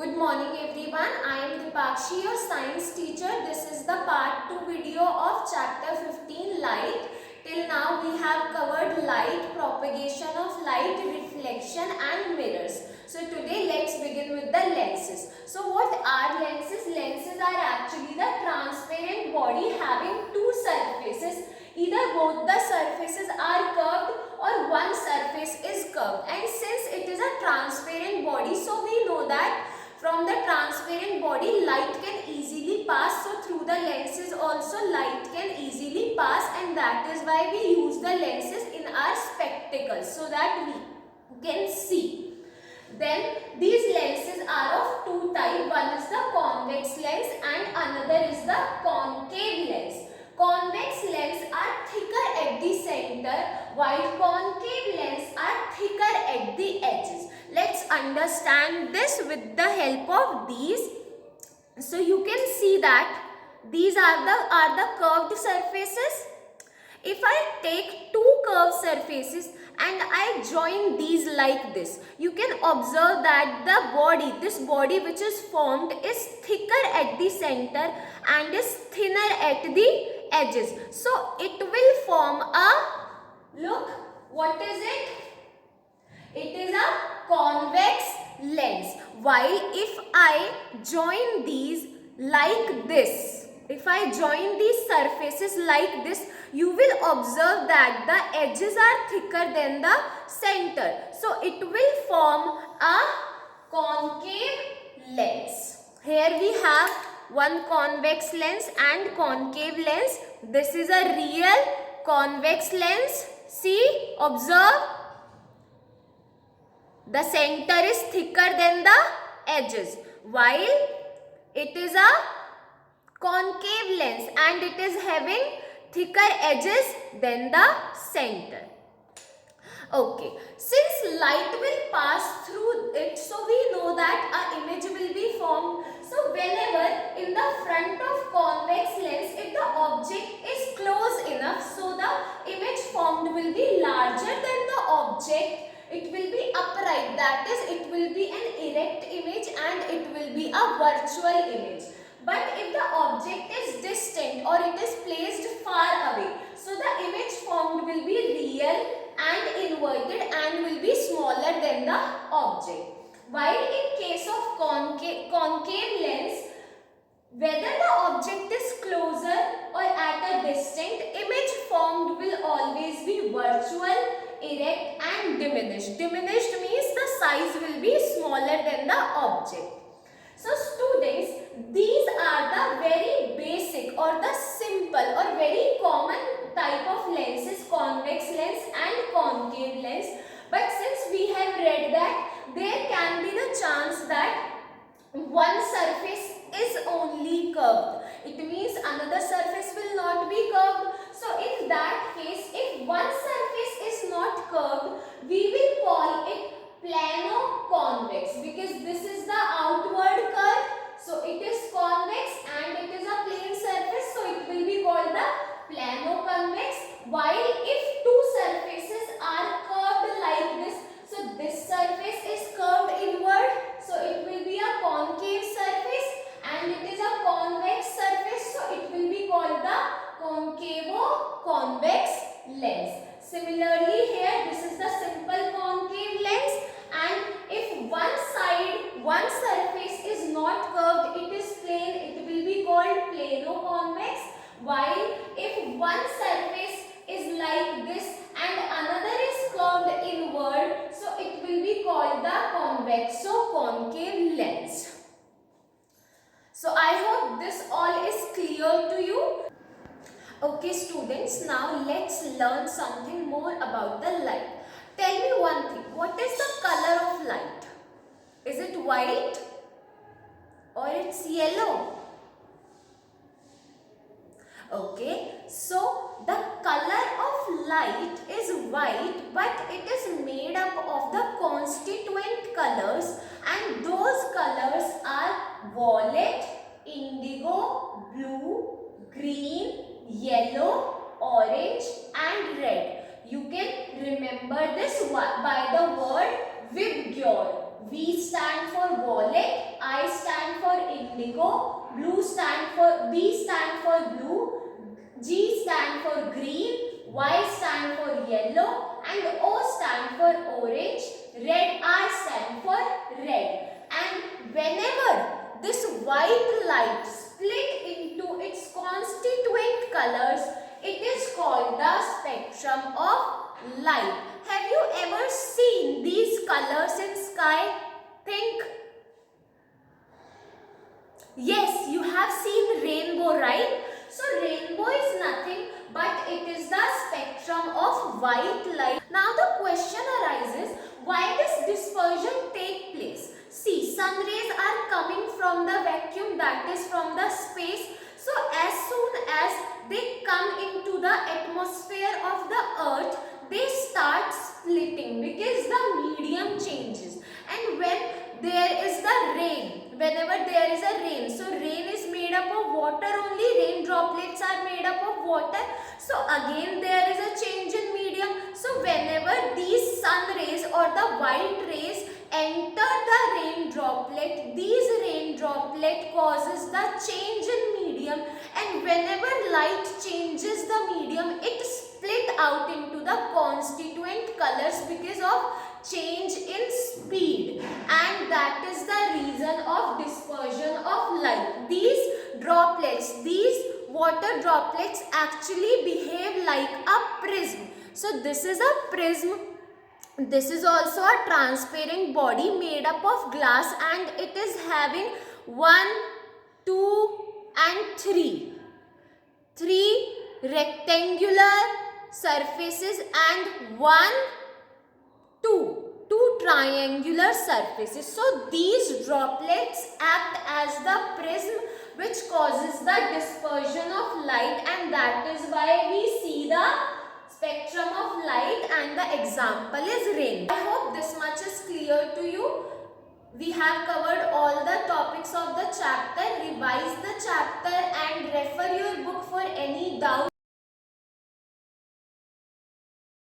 Good morning everyone. I am Dipakshi, your science teacher. This is the part 2 video of chapter 15 light. Till now we have covered light, propagation of light, reflection and mirrors. So today let's begin with the lenses. So what are lenses? Lenses are actually the transparent body having two surfaces. Either both the surfaces are curved or one surface is curved. And since it is a transparent body, so we know that from the transparent body light can easily pass, so through the lenses also light can easily pass, and that is why we use the lenses in our spectacles so that we can see. Then these lenses are of two types. One is the convex lens and another is the concave lens. Convex lens are thicker at the center while concave lens are thicker at the edges. Let's understand this with the help of these. So you can see that these are the curved surfaces. If I take two curved surfaces and I join these like this, you can observe that this body which is formed is thicker at the center and is thinner at the edges. So it will form look, what is it? It is a convex lens. While if I join these like this, if I join these surfaces like this, you will observe that the edges are thicker than the center. So it will form a concave lens. Here we have one convex lens and concave lens. This is a real convex lens. See, observe. The center is thicker than the edges, while it is a concave lens and it is having thicker edges than the center. Okay, since light will pass through it, so we know that an image will be formed. So whenever in the front of convex lens, if the object is close enough, so the image formed will be larger than the object. It will be upright, that is, it will be an erect image and it will be a virtual image. But if the object is distant or it is placed far away, so the image formed will be real and inverted and will be smaller than the object. While in case of concave lens, whether the object is closer or at a distant, image formed will always be virtual, erect and diminished. Diminished means the size will be smaller than the object. So students, these are the very basic or the simple or very common type of lenses, convex lens and concave lens. But since we have read that there can be the chance that one surface is only curved, it means another surface will not be curved. So in that case, if one surface is not curved, we will call it plano-convex, because this is the outward curve. So it is convex and it is a plane surface, so it will be called the plano-convex. While if two surfaces are curved like this, so this surface is curved inward, so it will be a concave surface, and it is a convex surface, so it will be called the concavo-convex lens. Similarly here, this is the simple concave lens, and if one surface is not curved, it is plain, it will be called plano-convex. While if one surface is like this and another is curved inward, so it will be called the convexo-concave lens. So I hope this all is clear to you. Okay students, now let's learn something more about the light. Tell me one thing, what is the color of light? Is it white or it's yellow? Okay, so the color of light is white, but it is made up of the constituent colors, and those colors are violet, indigo, blue, green, yellow, orange and red. You can remember this by the word Vibgyor. V stand for violet, I stand for indigo, B stand for blue, G stand for green, Y stand for yellow, and O stand for orange, red I stand for red. And whenever this white light split into its constituent colors, it is called the spectrum of light. Have you ever seen these colors in sky? Think. Yes, you have seen rainbow, right? So rainbow is nothing but it is the spectrum of white light. Now the question arises, why does dispersion take place? See, sun rays are coming from the vacuum, that is from the space. So as soon as they come into the atmosphere of the earth, they start splitting because the medium changes. And when there is the rain, whenever there is a rain, so rain is made up of water only, rain droplets are made up of water. So again there is a change in medium. So whenever these sun rays or the white rays enter the rain droplet, these rain droplet causes the change in medium, and whenever light changes the medium, it split out into the constituent colors because of change in speed, and that is the reason of dispersion of light. These droplets, these water droplets actually behave like a prism. So this is a prism. This is also a transparent body made up of glass, and it is having 1, 2 and 3 rectangular surfaces and 2 triangular surfaces. So these droplets act as the prism which causes the dispersion of light, and that is why we see the spectrum of light, and the example is rain. I hope this much is clear to you. We have covered all the topics of the chapter. Revise the chapter